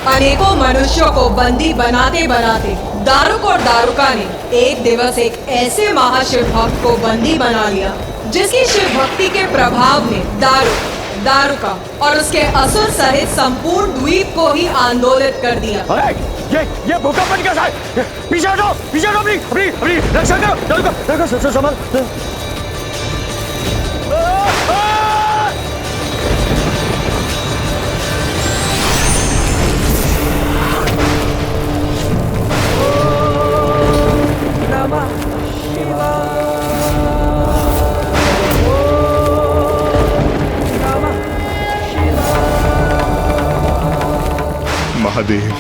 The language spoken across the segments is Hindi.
अनेकों मनुष्यों को बंदी बनाते बनाते दारुक और दारुका ने एक दिवस एक ऐसे महाशिव भक्त को बंदी बना लिया जिसकी शिव भक्ति के प्रभाव ने दारुका और उसके असुर सहित संपूर्ण द्वीप को ही आंदोलित कर दिया। ये भूकंप कैसा है? पीछे हटो अपनी रक्षा करो। दारुका संभाल। महादेव,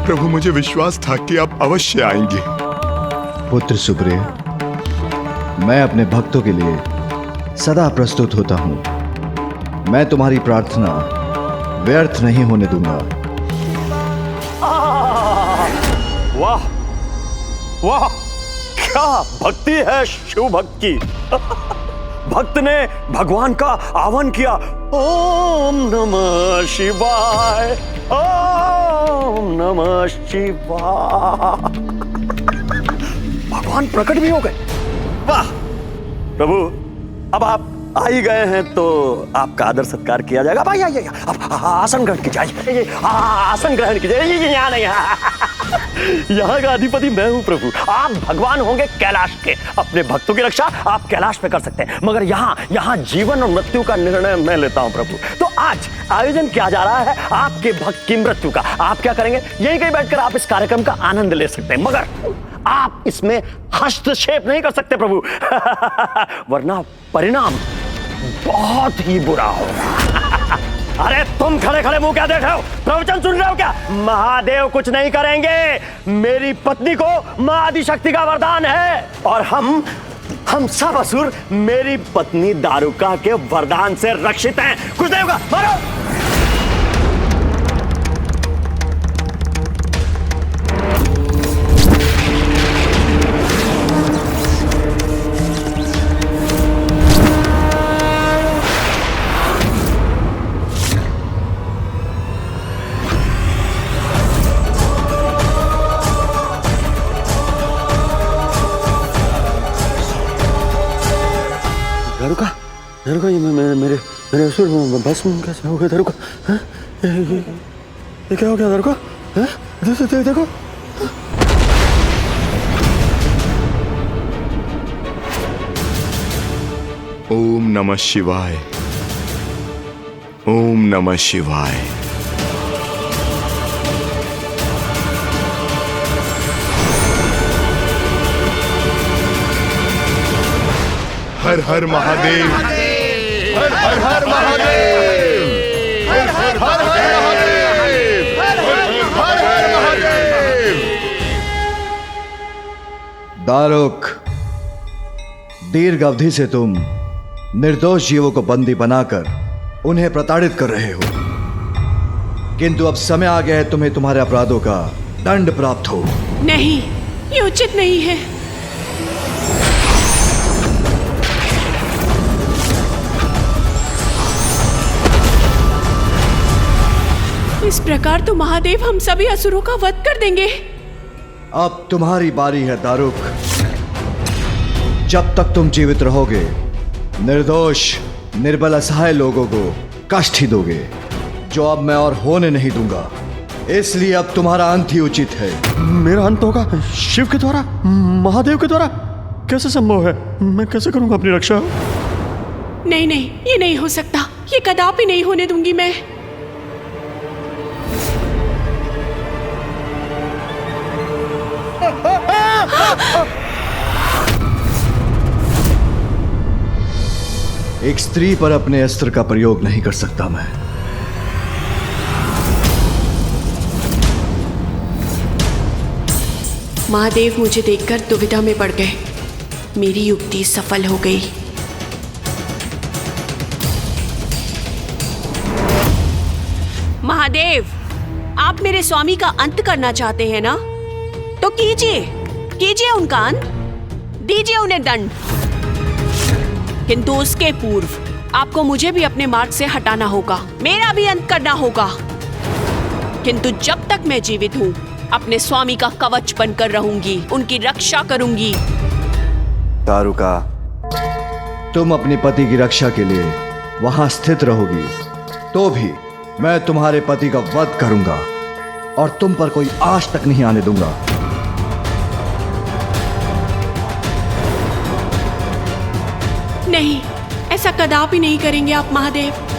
प्रभु मुझे विश्वास था कि आप अवश्य आएंगे। पुत्र सुप्रिय, मैं अपने भक्तों के लिए सदा प्रस्तुत होता हूं। मैं तुम्हारी प्रार्थना व्यर्थ नहीं होने दूंगा। वाह वाह, क्या भक्ति है शिव भक्त की। भक्त ने भगवान का आह्वान किया, ओम नमः शिवाय, ओम नमः शिवाय। भगवान प्रकट भी हो गए। वाह प्रभु, अब आप आ ही गए हैं तो आपका आदर सत्कार किया जाएगा। भाई आइए, आप आसन ग्रहण कीजिए। आसन ग्रहण कीजिए। यहाँ नहीं, यहाँ का अधिपति मैं हूँ प्रभु। आप भगवान होंगे कैलाश के। अपने भक्तों की रक्षा आप कैलाश पे कर सकते हैं, मगर यहाँ जीवन और मृत्यु का निर्णय मैं लेता हूँ प्रभु। तो आज आयोजन किया जा रहा है आपके भक्त की मृत्यु का। आप क्या करेंगे? यहीं कहीं बैठकर आप इस कार्यक्रम का आनंद ले सकते हैं, मगर आप इसमें हस्तक्षेप नहीं कर सकते प्रभु, वरना परिणाम बहुत ही बुरा होगा। अरे तुम खड़े खड़े मुंह क्या देख रहे हो? प्रवचन सुन रहे हो क्या? महादेव कुछ नहीं करेंगे। मेरी पत्नी को मां आदिशक्ति का वरदान है और हम सब असुर मेरी पत्नी दारुका के वरदान से रक्षित हैं। कुछ नहीं होगा, मारो। दारुका, ये मेरे असुर भस्म कैसे हो गए? दारुका, ये क्या हो गया? दारुका, देखो। ओम नमः शिवाय, ओम नमः शिवाय। हर हर महादेव, हर हर हर महादेव, हर हर हर महादेव, हर हर हर महादेव। दारुक, दीर्घ अवधि से तुम निर्दोष जीवों को बंदी बनाकर उन्हें प्रताड़ित कर रहे हो, किंतु अब समय आ गया है तुम्हें तुम्हारे अपराधों का दंड प्राप्त हो। नहीं, ये उचित नहीं है। इस प्रकार तो महादेव हम सभी असुरों का वध कर देंगे। अब तुम्हारी बारी है दारुक। जब तक तुम जीवित रहोगे, निर्दोष निर्बल असहाय लोगों को कष्ट ही दोगे, जो अब मैं और होने नहीं दूंगा। इसलिए अब तुम्हारा अंत ही उचित है। मेरा अंत होगा शिव के द्वारा, महादेव के द्वारा? कैसे संभव है? मैं कैसे करूंगा अपनी रक्षा? नहीं, ये नहीं हो सकता। ये कदापि नहीं होने दूंगी मैं। एक स्त्री पर अपने अस्त्र का प्रयोग नहीं कर सकता मैं। महादेव मुझे देखकर दुविधा में पड़ गए। मेरी युक्ति सफल हो गई। महादेव, आप मेरे स्वामी का अंत करना चाहते हैं ना? तो कीजिए उनका अंत। दीजिए उन्हें दंड। किंतु उसके पूर्व आपको मुझे भी अपने मार्ग से हटाना होगा, मेरा भी अंत करना होगा। किंतु जब तक मैं जीवित हूँ अपने स्वामी का कवच बनकर रहूंगी, उनकी रक्षा करूंगी। दारुका, तुम अपने पति की रक्षा के लिए वहां स्थित रहोगी, तो भी मैं तुम्हारे पति का वध करूंगा और तुम पर कोई आश तक नहीं आने दूंगा। नहीं, ऐसा कदापि नहीं करेंगे आप महादेव।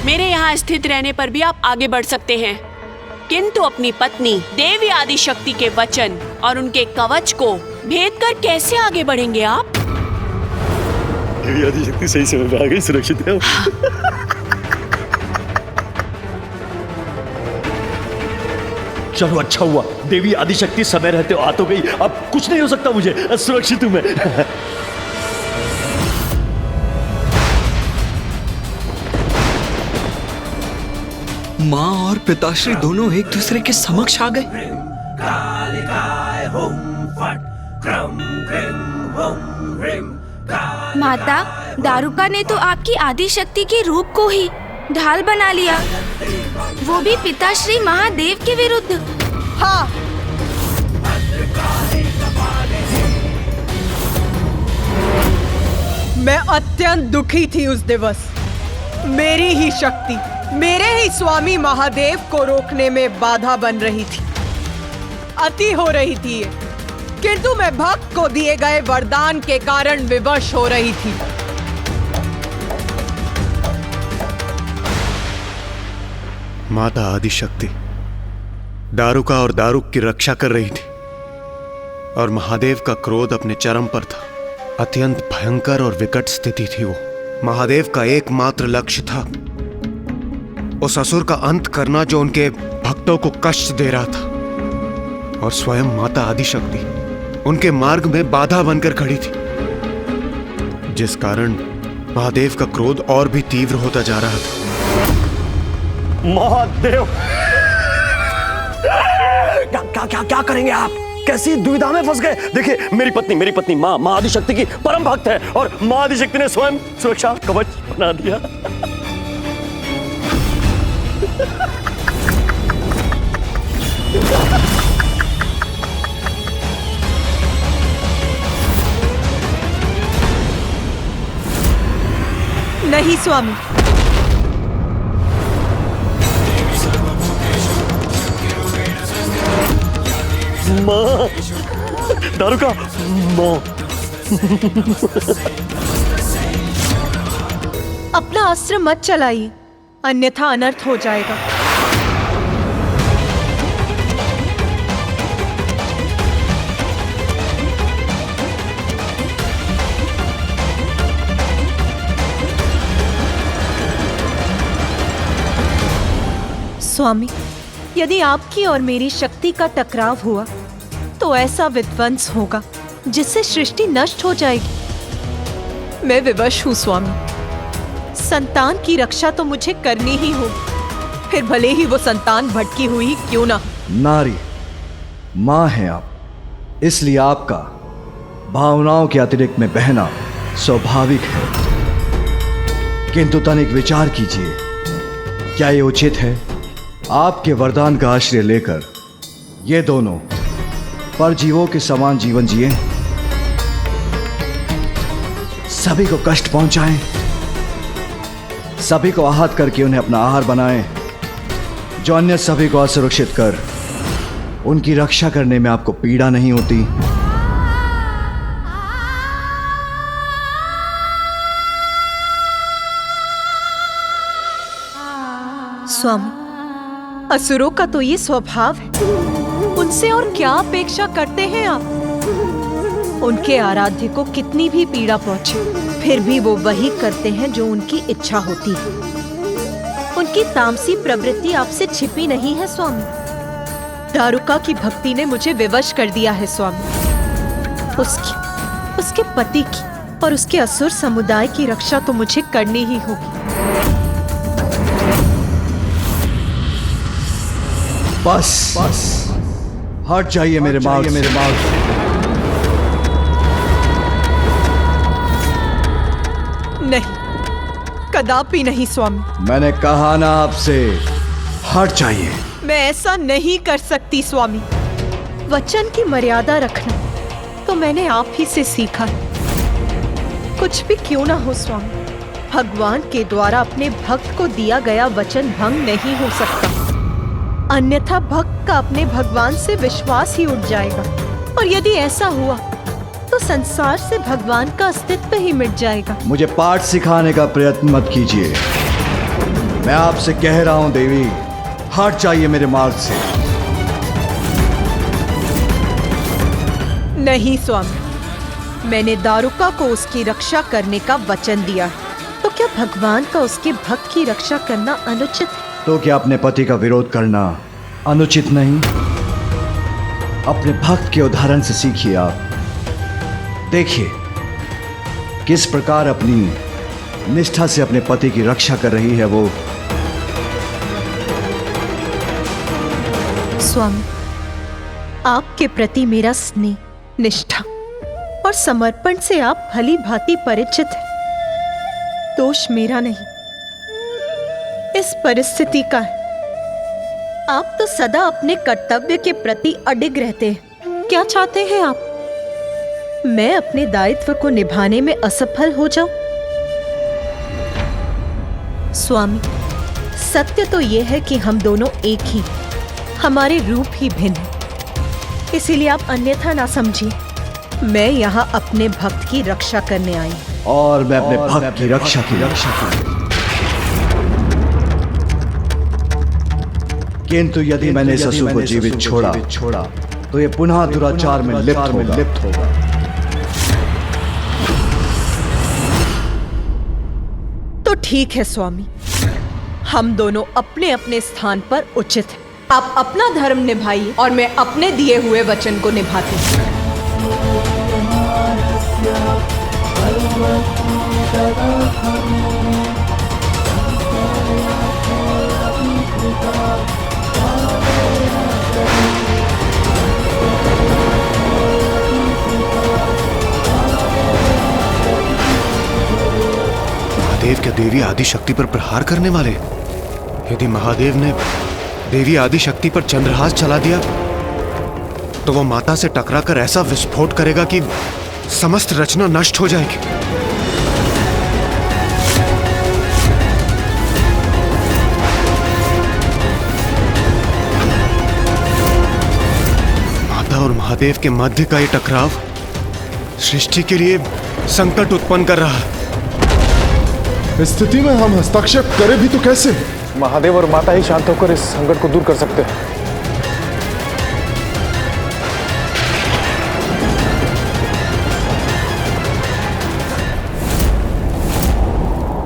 मेरे यहाँ स्थित रहने पर भी आप आगे बढ़ सकते हैं, किंतु अपनी पत्नी देवी आदिशक्ति के वचन और उनके कवच को भेद कर कैसे आगे बढ़ेंगे आप? देवी आदिशक्ति सही समय पे आ गई, सुरक्षित है। चलो अच्छा हुआ, देवी आदिशक्ति समय रहते आ तो गई, अब कुछ नहीं हो सकता मुझे, सुरक्षित हूं मैं। माँ और पिताश्री दोनों एक दूसरे के समक्ष आ गए। माता, दारुका ने तो आपकी आदि शक्ति के रूप को ही ढाल बना लिया, वो भी पिताश्री महादेव के विरुद्ध। हाँ, मैं अत्यंत दुखी थी उस दिवस। मेरी ही शक्ति मेरे ही स्वामी महादेव को रोकने में बाधा बन रही थी, अति हो रही थी ये। किंतु मैं भक्त को दिए गए वरदान के कारण विवश हो रही थी। माता आदिशक्ति दारुका और दारुक की रक्षा कर रही थी और महादेव का क्रोध अपने चरम पर था। अत्यंत भयंकर और विकट स्थिति थी वो। महादेव का एकमात्र लक्ष्य था उस असुर का अंत करना जो उनके भक्तों को कष्ट दे रहा था, और स्वयं माता आदिशक्ति उनके मार्ग में बाधा बनकर खड़ी थी, जिस कारण महादेव का क्रोध और भी तीव्र होता जा रहा था। महादेव, क्या करेंगे आप? कैसी दुविधा में फंस गए? देखिए, मेरी पत्नी माँ आदिशक्ति की परम भक्त है और माँ आदिशक्ति ने स्वयं सुरक्षा कवच बना दिया। नहीं स्वामी, माँ, दारुका, माँ। अपना अस्त्र मत चलाइए, अन्यथा अनर्थ हो जाएगा। स्वामी, यदि आपकी और मेरी शक्ति का टकराव हुआ तो ऐसा विध्वंस होगा जिससे सृष्टि नष्ट हो जाएगी। मैं विवश हूँ स्वामी। संतान की रक्षा तो मुझे करनी ही होगी, फिर भले ही वो संतान भटकी हुई क्यों ना। नारी, माँ हैं आप, इसलिए आपका भावनाओं के अतिरिक्त में बहना स्वाभाविक है। किंतु तनिक विचार कीजिए, क्या ये उचित है आपके वरदान का आश्रय लेकर ये दोनों परजीवों के समान जीवन जिए, सभी को कष्ट पहुंचाएं, सभी को आहत करके उन्हें अपना आहार बनाएं, जो अन्य सभी को असुरक्षित कर उनकी रक्षा करने में आपको पीड़ा नहीं होती? स्वामी, असुरों का तो ये स्वभाव है, उनसे और क्या अपेक्षा करते हैं आप? उनके आराध्य को कितनी भी पीड़ा पहुंचे, फिर भी वो वही करते हैं जो उनकी इच्छा होती है। उनकी तामसी प्रवृत्ति आपसे छिपी नहीं है स्वामी। दारुका की भक्ति ने मुझे विवश कर दिया है स्वामी। उसके पति की और उसके असुर समुदाय की रक्षा तो मुझे करनी ही होगी। बस हट जाइए मेरे मार्ग से। नहीं, कदापि नहीं स्वामी। मैंने कहा ना आपसे, हट जाइए। मैं ऐसा नहीं कर सकती स्वामी। वचन की मर्यादा रखना तो मैंने आप ही से सीखा है। कुछ भी क्यों ना हो स्वामी, भगवान के द्वारा अपने भक्त को दिया गया वचन भंग नहीं हो सकता, अन्यथा भक्त का अपने भगवान से विश्वास ही उठ जाएगा। और यदि ऐसा हुआ तो संसार से भगवान का अस्तित्व ही मिट जाएगा। मुझे पाठ सिखाने का प्रयत्न मत कीजिए। मैं आपसे कह रहा हूं देवी, हट जाइए मेरे मार्ग से। नहीं स्वामी, मैंने दारुका को उसकी रक्षा करने का वचन दिया है, तो क्या भगवान का उसके भक्त की रक्षा करना अनुचित है? तो क्या अपने पति का विरोध करना अनुचित नहीं? अपने भक्त के उदाहरण से सीखिए। आप देखिए किस प्रकार अपनी निष्ठा से अपने पति की रक्षा कर रही है वो। स्वामी, आपके प्रति मेरा स्नेह, निष्ठा और समर्पण से आप भली भांति परिचित हैं। दोष मेरा नहीं, इस परिस्थिति का है। आप तो सदा अपने कर्तव्य के प्रति अडिग रहते हैं। क्या चाहते हैं आप? मैं अपने दायित्व को निभाने में असफल हो जाऊं? स्वामी, सत्य तो यह है कि हम दोनों एक ही, हमारे रूप ही भिन्न है। इसीलिए आप अन्यथा ना समझिए। मैं यहाँ अपने भक्त की रक्षा करने आई हूं। और मैं अपने भक्त की रक्षा की किंतु यदि मैंने इस असुर को जीवित छोड़ा तो ये पुनः दुराचार में लिप्त होगा। तो ठीक है स्वामी, हम दोनों अपने अपने स्थान पर उचित हैं। आप अपना धर्म निभाइए और मैं अपने दिए हुए वचन को निभाती हूँ। महादेव क्या देवी आदिशक्ति पर प्रहार करने वाले? यदि महादेव ने देवी आदिशक्ति पर चंद्रहास चला दिया तो वो माता से टकराकर ऐसा विस्फोट करेगा कि समस्त रचना नष्ट हो जाएगी। माता और महादेव के मध्य का ये टकराव सृष्टि के लिए संकट उत्पन्न कर रहा है। इस स्थिति में हम हस्तक्षेप करें भी तो कैसे? महादेव और माता ही शांत होकर इस संकट को दूर कर सकते हैं।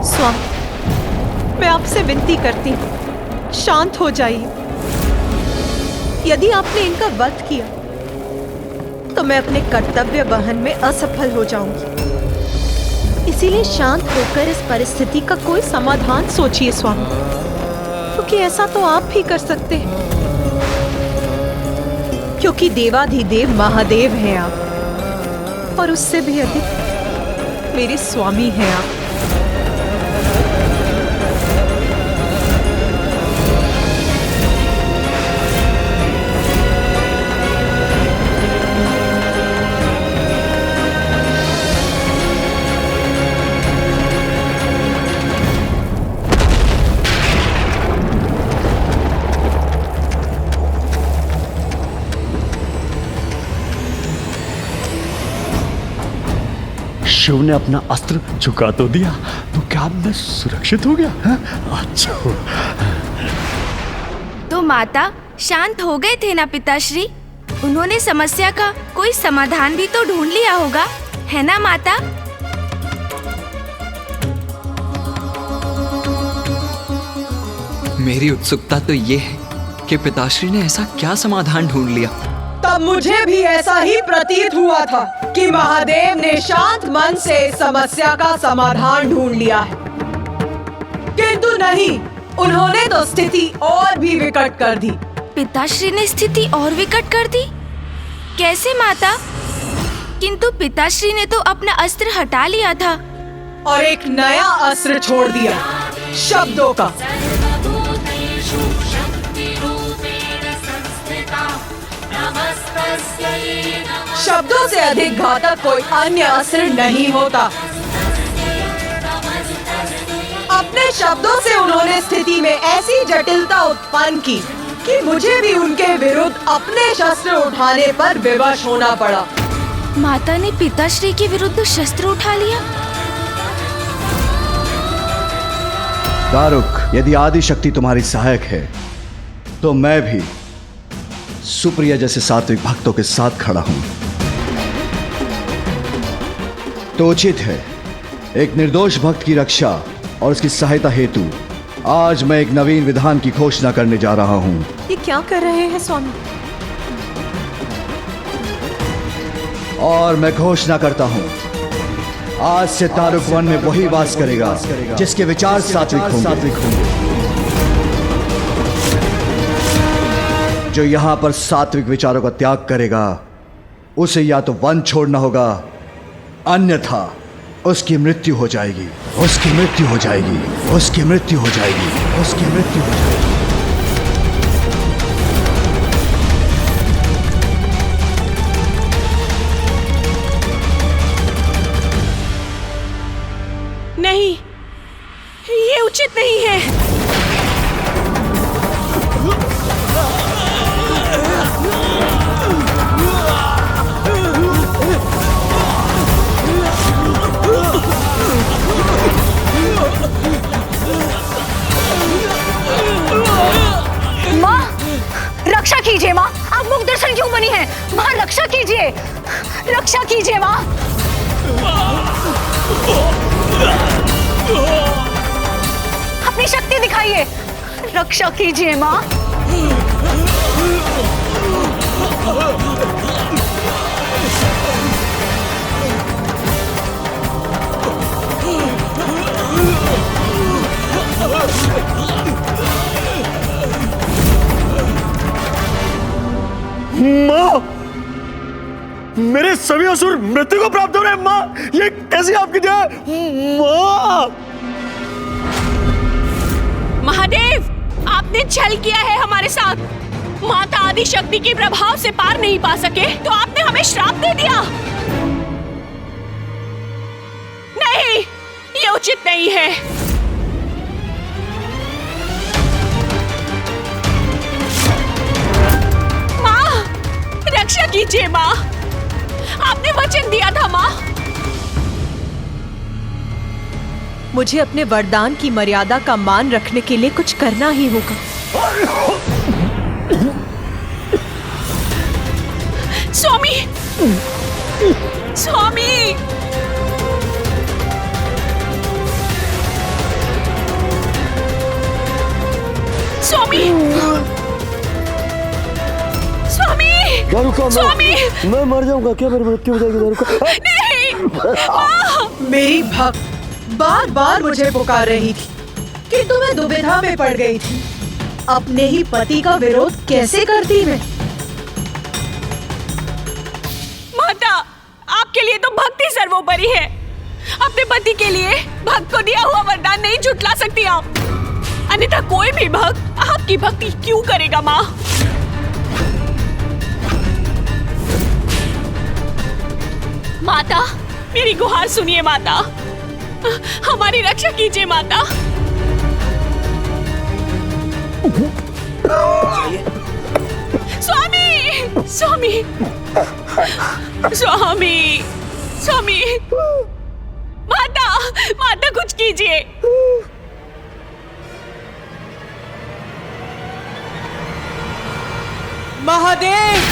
स्वामी, मैं आपसे विनती करती हूँ, शांत हो जाइए। यदि आपने इनका वध किया तो मैं अपने कर्तव्य वहन में असफल हो जाऊंगी। इसीलिए शांत होकर इस परिस्थिति का कोई समाधान सोचिए स्वामी, क्योंकि ऐसा तो आप ही कर सकते हैं, क्योंकि देवाधिदेव महादेव हैं आप, और उससे भी अधिक मेरे स्वामी हैं आप। शिव ने अपना अस्त्र झुका तो दिया, तो क्या मैं सुरक्षित हो गया? अच्छा। तो माता शांत हो गए थे ना पिताश्री? उन्होंने समस्या का कोई समाधान भी तो ढूंढ लिया होगा, है ना माता? मेरी उत्सुकता तो ये है कि पिताश्री ने ऐसा क्या समाधान ढूंढ लिया। तब मुझे भी ऐसा ही प्रतीत हुआ था कि महादेव ने शांत मन से इस समस्या का समाधान ढूंढ लिया है, किंतु नहीं, उन्होंने तो स्थिति और भी विकट कर दी। पिताश्री ने स्थिति और विकट कर दी? कैसे माता? किंतु पिताश्री ने तो अपना अस्त्र हटा लिया था और एक नया अस्त्र छोड़ दिया, शब्दों का। शब्दों से अधिक घातक कोई अन्य अस्त्र नहीं होता। अपने शब्दों से उन्होंने स्थिति में ऐसी जटिलता उत्पन्न की कि मुझे भी उनके विरुद्ध अपने शस्त्र उठाने पर विवश होना पड़ा। माता ने पिताश्री के विरुद्ध शस्त्र उठा लिया? दारुक, यदि आदि शक्ति तुम्हारी सहायक है तो मैं भी सुप्रिया जैसे सात्विक भक्तों के साथ खड़ा हूं। तो उचित है, एक निर्दोष भक्त की रक्षा और उसकी सहायता हेतु आज मैं एक नवीन विधान की घोषणा करने जा रहा हूं। ये क्या कर रहे हैं स्वामी? और मैं घोषणा करता हूं, आज से दारुक वन में वही वास करेगा जिसके विचार सात्विक होंगे। जो यहां पर सात्विक विचारों का त्याग करेगा उसे या तो वन छोड़ना होगा, अन्यथा उसकी मृत्यु हो जाएगी। उसकी मृत्यु हो जाएगी। उसकी मृत्यु हो जाएगी। उसकी मृत्यु हो जाएगी। नहीं, ये उचित नहीं है। माँ, रक्षा कीजिए माँ, आप मुख दर्शन क्यों बनी हैं? माँ रक्षा कीजिए, रक्षा कीजिए माँ। अपनी शक्ति दिखाइए, रक्षा कीजिए माँ। माँ, मेरे सभी असुर मृत्यु को प्राप्त हो रहे हैं। माँ, ये कैसी आपकी दया है? माँ, महादेव, आपने छल किया है हमारे साथ। माता आदि शक्ति के प्रभाव से पार नहीं पा सके तो आपने हमें श्राप दे दिया। नहीं, ये उचित नहीं है। माँ, रक्षा कीजिए माँ, आपने वचन दिया था माँ। मुझे अपने वरदान की मर्यादा का मान रखने के लिए कुछ करना ही होगा। स्वामी, स्वामी, स्वामी, स्वामी, दारुका, स्वामी, मैं मर जाऊंगा क्या? मेरी मृत्यु हो जाएगी दारुका? नहीं, मेरी भक्त बार बार मुझे पुकार रही थी, किंतु मैं दुविधा में पड़ गई थी। अपने ही पति का विरोध कैसे करती मैं? माता, आपके लिए तो भक्ति सर्वोपरि है। अपने पति के लिए भक्त को दिया हुआ वरदान नहीं झुठला सकती आप, अन्यथा कोई भी भक्त आपकी भक्ति क्यों करेगा माँ? माता, मेरी गुहार सुनिए माता, हमारी रक्षा कीजिए माता। स्वामी, स्वामी, स्वामी, स्वामी, माता, माता कुछ कीजिए। महादेव,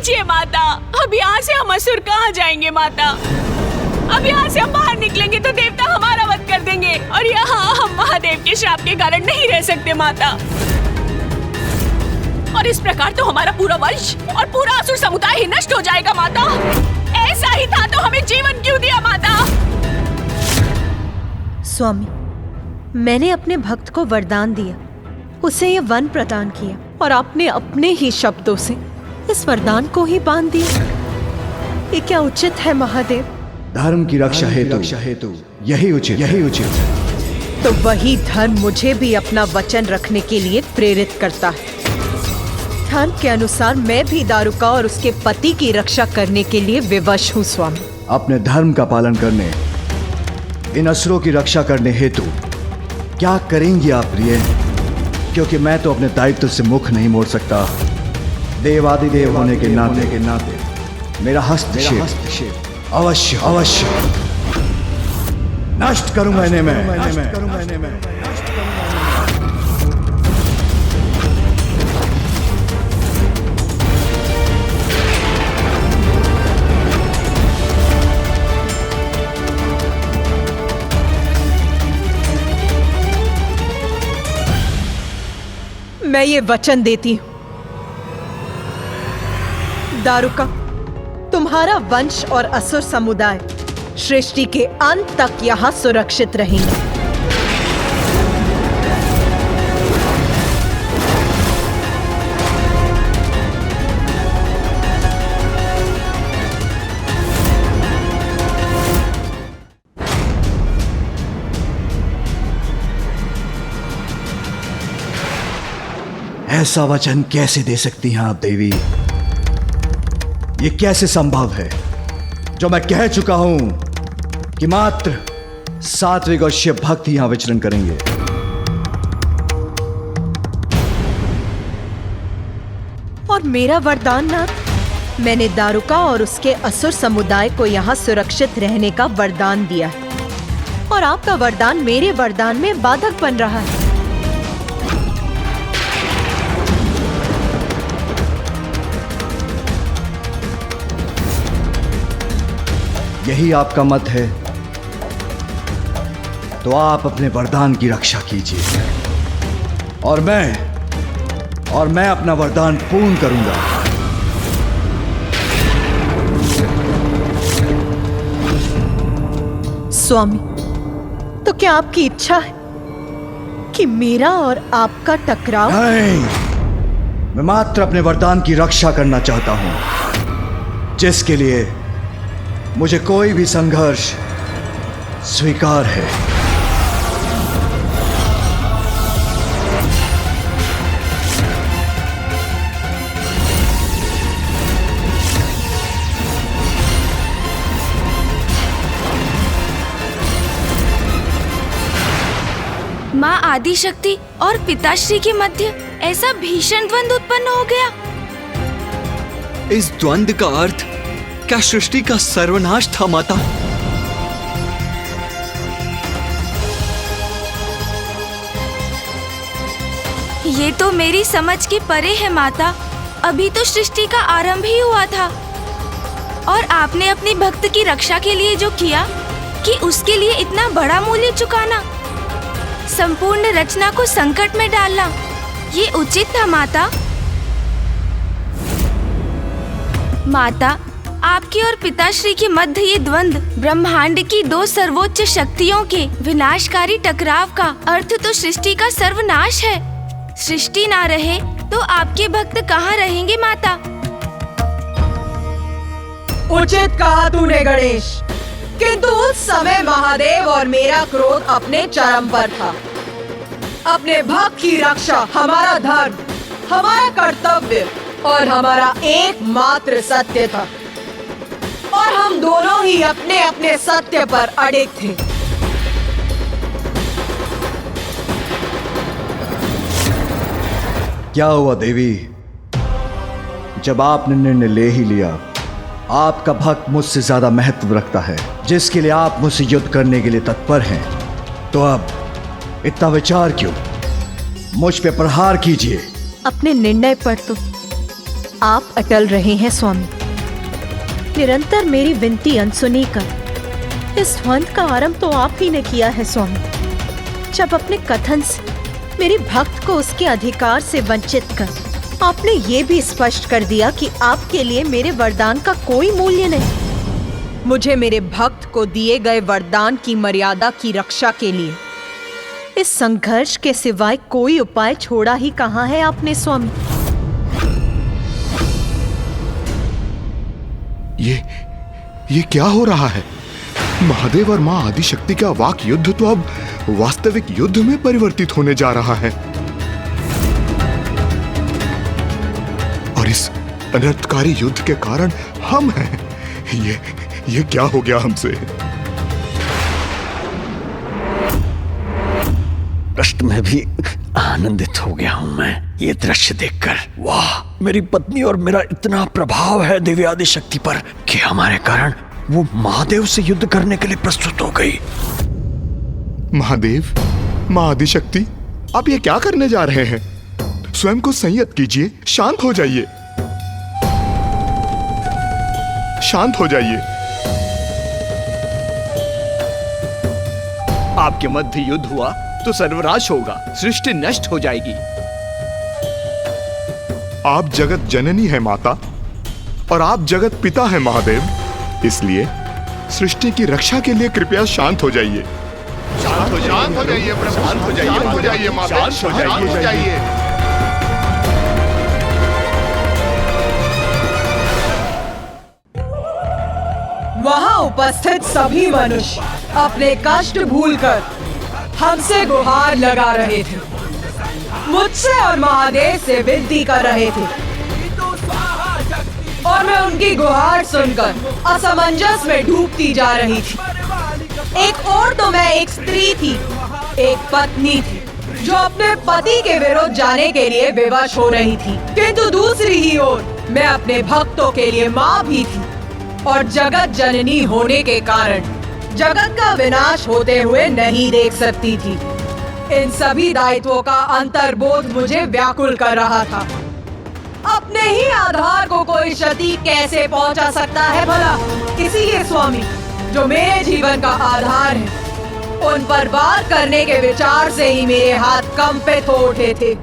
कीजिए माता। अब यहाँ से हम असुर कहाँ जाएंगे माता? अब यहाँ से हम बाहर निकलेंगे तो देवता हमारा वध कर देंगे और यहाँ हम महादेव के श्राप के कारण नहीं रह सकते माता। और इस प्रकार तो हमारा पूरा वंश और पूरा असुर समुदाय ही नष्ट हो जाएगा माता। ऐसा ही था तो हमें जीवन क्यों दिया माता? स्वामी, मैंने अपने भक्त को वरदान दिया, उसे ये वन प्रदान किया और आपने अपने ही शब्दों से इस वरदान को ही बांध दिया। ये क्या उचित है महादेव? धर्म की रक्षा हेतु यही उचित। तो वही धर्म मुझे भी अपना वचन रखने के लिए प्रेरित करता है। धर्म के अनुसार मैं भी दारुका और उसके पति की रक्षा करने के लिए विवश हूँ स्वामी। अपने धर्म का पालन करने, इन असुरों की रक्षा करने हेतु क्या करेंगी आप प्रिय? क्योंकि मैं तो अपने दायित्व से मुख नहीं मोड़ सकता। देवादिदेव होने के नाते मेरा हस्तक्षेप अवश्य नष्ट करूंगा इन्हें मैं। मैं ये वचन देती हूँ दारुका, तुम्हारा वंश और असुर समुदाय सृष्टि के अंत तक यहाँ सुरक्षित रहेंगे। ऐसा वचन कैसे दे सकती हैं आप देवी? ये कैसे संभव है जो मैं कह चुका हूं कि मात्र सात्विक और शिव भक्त यहां विचरण करेंगे। और मेरा वरदान नाथ, मैंने दारुका और उसके असुर समुदाय को यहाँ सुरक्षित रहने का वरदान दिया है और आपका वरदान मेरे वरदान में बाधक बन रहा है। यही आपका मत है तो आप अपने वरदान की रक्षा कीजिए और मैं अपना वरदान पूर्ण करूंगा। स्वामी, तो क्या आपकी इच्छा है कि मेरा और आपका टकराव? नहीं, मैं मात्र अपने वरदान की रक्षा करना चाहता हूं, जिसके लिए मुझे कोई भी संघर्ष स्वीकार है। माँ आदिशक्ति और पिताश्री के मध्य ऐसा भीषण द्वंद्व उत्पन्न हो गया। इस द्वंद्व का अर्थ क्या सृष्टि का सर्वनाश था माता? ये तो मेरी समझ के परे है माता। अभी तो सृष्टि का आरंभ ही हुआ था और आपने अपने भक्त की रक्षा के लिए जो किया कि उसके लिए इतना बड़ा मूल्य चुकाना, संपूर्ण रचना को संकट में डालना, ये उचित था माता। माता, आपके और पिताश्री के मध्य ये द्वंद्व ब्रह्मांड की दो सर्वोच्च शक्तियों के विनाशकारी टकराव का अर्थ तो सृष्टि का सर्वनाश है। सृष्टि ना रहे तो आपके भक्त कहाँ रहेंगे माता? उचित कहा तूने गणेश, किंतु उस समय महादेव और मेरा क्रोध अपने चरम पर था। अपने भक्त की रक्षा हमारा धर्म, हमारा कर्तव्य और हमारा एकमात्र सत्य था और हम दोनों ही अपने अपने सत्य पर अड़िग थे। क्या हुआ देवी? जब आपने निर्णय ले ही लिया, आपका भक्त मुझसे ज्यादा महत्व रखता है, जिसके लिए आप मुझसे युद्ध करने के लिए तत्पर हैं, तो अब इतना विचार क्यों? मुझ पे प्रहार कीजिए। अपने निर्णय पर तो आप अटल रहे हैं स्वामी, निरंतर मेरी विनती अनसुनी कर इस द्वंद का आरंभ तो आप ही ने किया है स्वामी। जब अपने कथन से मेरी भक्त को उसके अधिकार से वंचित कर आपने ये भी स्पष्ट कर दिया कि आपके लिए मेरे वरदान का कोई मूल्य नहीं। मुझे मेरे भक्त को दिए गए वरदान की मर्यादा की रक्षा के लिए इस संघर्ष के सिवाय कोई उपाय छोड़ा ही कहाँ है आपने स्वामी। ये क्या हो रहा है? महादेव और मां आदिशक्ति का वाक युद्ध तो अब वास्तविक युद्ध में परिवर्तित होने जा रहा है और इस अनर्थकारी युद्ध के कारण हम हैं। ये क्या हो गया हमसे? कष्ट में भी आनंदित हो गया हूं मैं ये दृश्य देखकर। वाह, मेरी पत्नी और मेरा इतना प्रभाव है देवी आदिशक्ति पर कि हमारे कारण वो महादेव से युद्ध करने के लिए प्रस्तुत हो गई। महादेव, मां आदिशक्ति, आप ये क्या करने जा रहे हैं? स्वयं को संयत कीजिए, शांत हो जाइए, शांत हो जाइए। आपके मध्य युद्ध हुआ तो सर्वनाश होगा, सृष्टि नष्ट हो जाएगी। आप जगत जननी है माता और आप जगत पिता है महादेव, इसलिए सृष्टि की रक्षा के लिए कृपया शांत हो जाइए। शांत हो जाइए प्रभु, शांत हो जाइए माता, शांत हो जाइए। वहां उपस्थित सभी मनुष्य अपने कष्ट भूलकर हमसे गुहार लगा रहे थे, मुझसे और महादेव से विनती कर रहे थे और मैं उनकी गुहार सुनकर असमंजस में डूबती जा रही थी। एक और तो मैं एक स्त्री थी, एक पत्नी थी जो अपने पति के विरुद्ध जाने के लिए विवश हो रही थी, किंतु दूसरी ही ओर मैं अपने भक्तों के लिए माँ भी थी और जगत जननी होने के कारण जगत का विनाश होते हुए नहीं देख सकती थी। इन सभी दायित्वों का अंतर्बोध मुझे व्याकुल कर रहा था। अपने ही आधार को कोई क्षति कैसे पहुंचा सकता है भला? इसीलिए स्वामी, जो मेरे जीवन का आधार है, उन पर वार करने के विचार से ही मेरे हाथ कंपित हो उठे थे।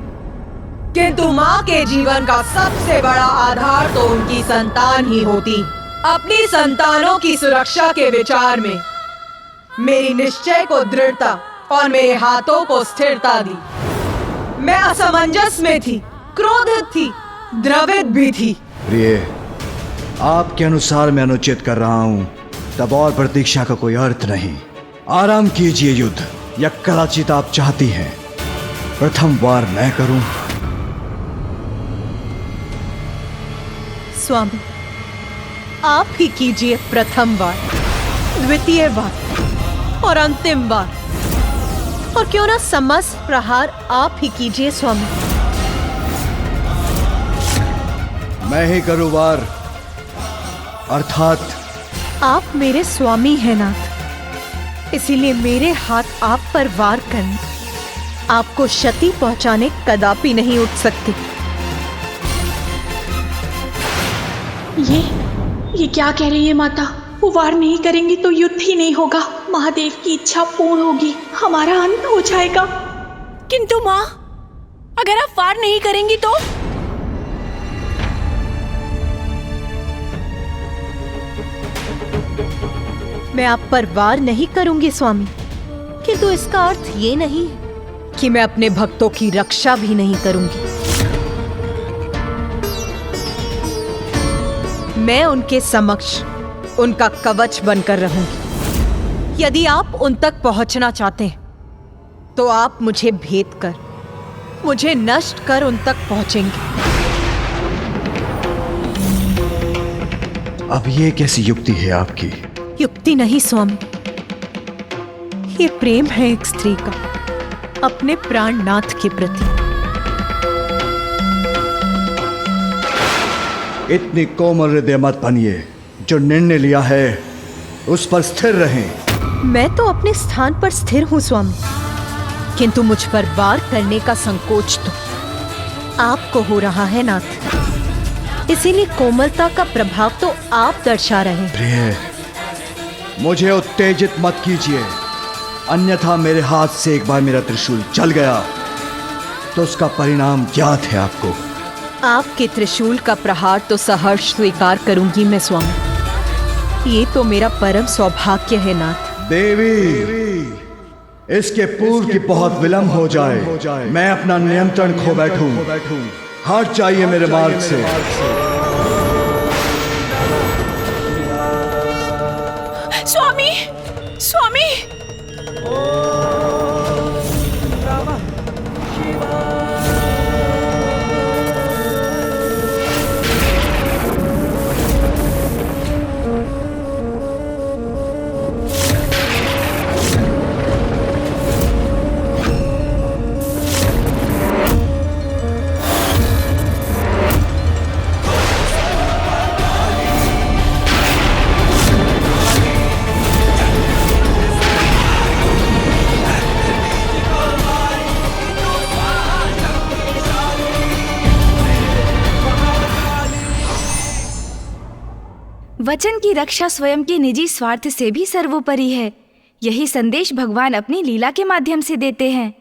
किंतु माँ के जीवन का सबसे बड़ा आधार तो उनकी संतान ही होती। अपनी संतानों की सुरक्षा के विचार में मेरी निश्चय को दृढ़ता और मेरे हाथों को स्थिरता दी। मैं असमंजस में थी, क्रोधित थी, द्रवित भी थी। प्रिय, आपके अनुसार मैं अनुचित कर रहा हूं, तब और प्रतीक्षा का कोई अर्थ नहीं। आराम कीजिए युद्ध, या कदाचित आप चाहती हैं प्रथम वार मैं करूं? स्वामी, आप ही कीजिए प्रथम वार, द्वितीय वार और अंतिम बार, और क्यों ना समस्त प्रहार आप ही कीजिए स्वामी। मैं ही करूं वार, अर्थात आप मेरे स्वामी हैं नाथ, इसीलिए मेरे हाथ आप पर वार करने, आपको क्षति पहुंचाने कदापि नहीं उठ सकते। ये क्या कह रही है माता? वो वार नहीं करेंगी तो युद्ध ही नहीं होगा, महादेव की इच्छा पूर्ण होगी, हमारा अंत हो जाएगा। किंतु माँ, अगर आप वार नहीं करेंगी तो? मैं आप पर वार नहीं करूंगी स्वामी, किंतु इसका अर्थ ये नहीं कि मैं अपने भक्तों की रक्षा भी नहीं करूंगी। मैं उनके समक्ष उनका कवच बनकर रहूंगी। यदि आप उन तक पहुंचना चाहते हैं तो आप मुझे भेद कर, मुझे नष्ट कर उन तक पहुंचेंगे। अब ये कैसी युक्ति है आपकी? युक्ति नहीं स्वामी, ये प्रेम है एक स्त्री का अपने प्राणनाथ के प्रति। इतनी कोमल हृदय मत बनिए, जो निर्णय लिया है उस पर स्थिर रहें। मैं तो अपने स्थान पर स्थिर हूं स्वामी, किंतु मुझ पर वार करने का संकोच तो आपको हो रहा है नाथ। इसीलिए कोमलता का प्रभाव तो आप दर्शा रहे हैं। प्रिय, मुझे उत्तेजित मत कीजिए, अन्यथा मेरे हाथ से एक बार मेरा त्रिशूल चल गया तो उसका परिणाम ज्ञात है आपको। आपके त्रिशूल का प्रहार तो सहर्ष स्वीकार करूंगी मैं स्वामी। ये तो मेरा परम सौभाग्य है नाथ। देवी, इसके पूर्व की बहुत विलंब हो जाए, मैं अपना नियंत्रण खो बैठूं। हट जाइए मेरे मार्ग से। स्वामी, स्वामी। वचन की रक्षा स्वयं के निजी स्वार्थ से भी सर्वोपरि है। यही संदेश भगवान अपनी लीला के माध्यम से देते हैं।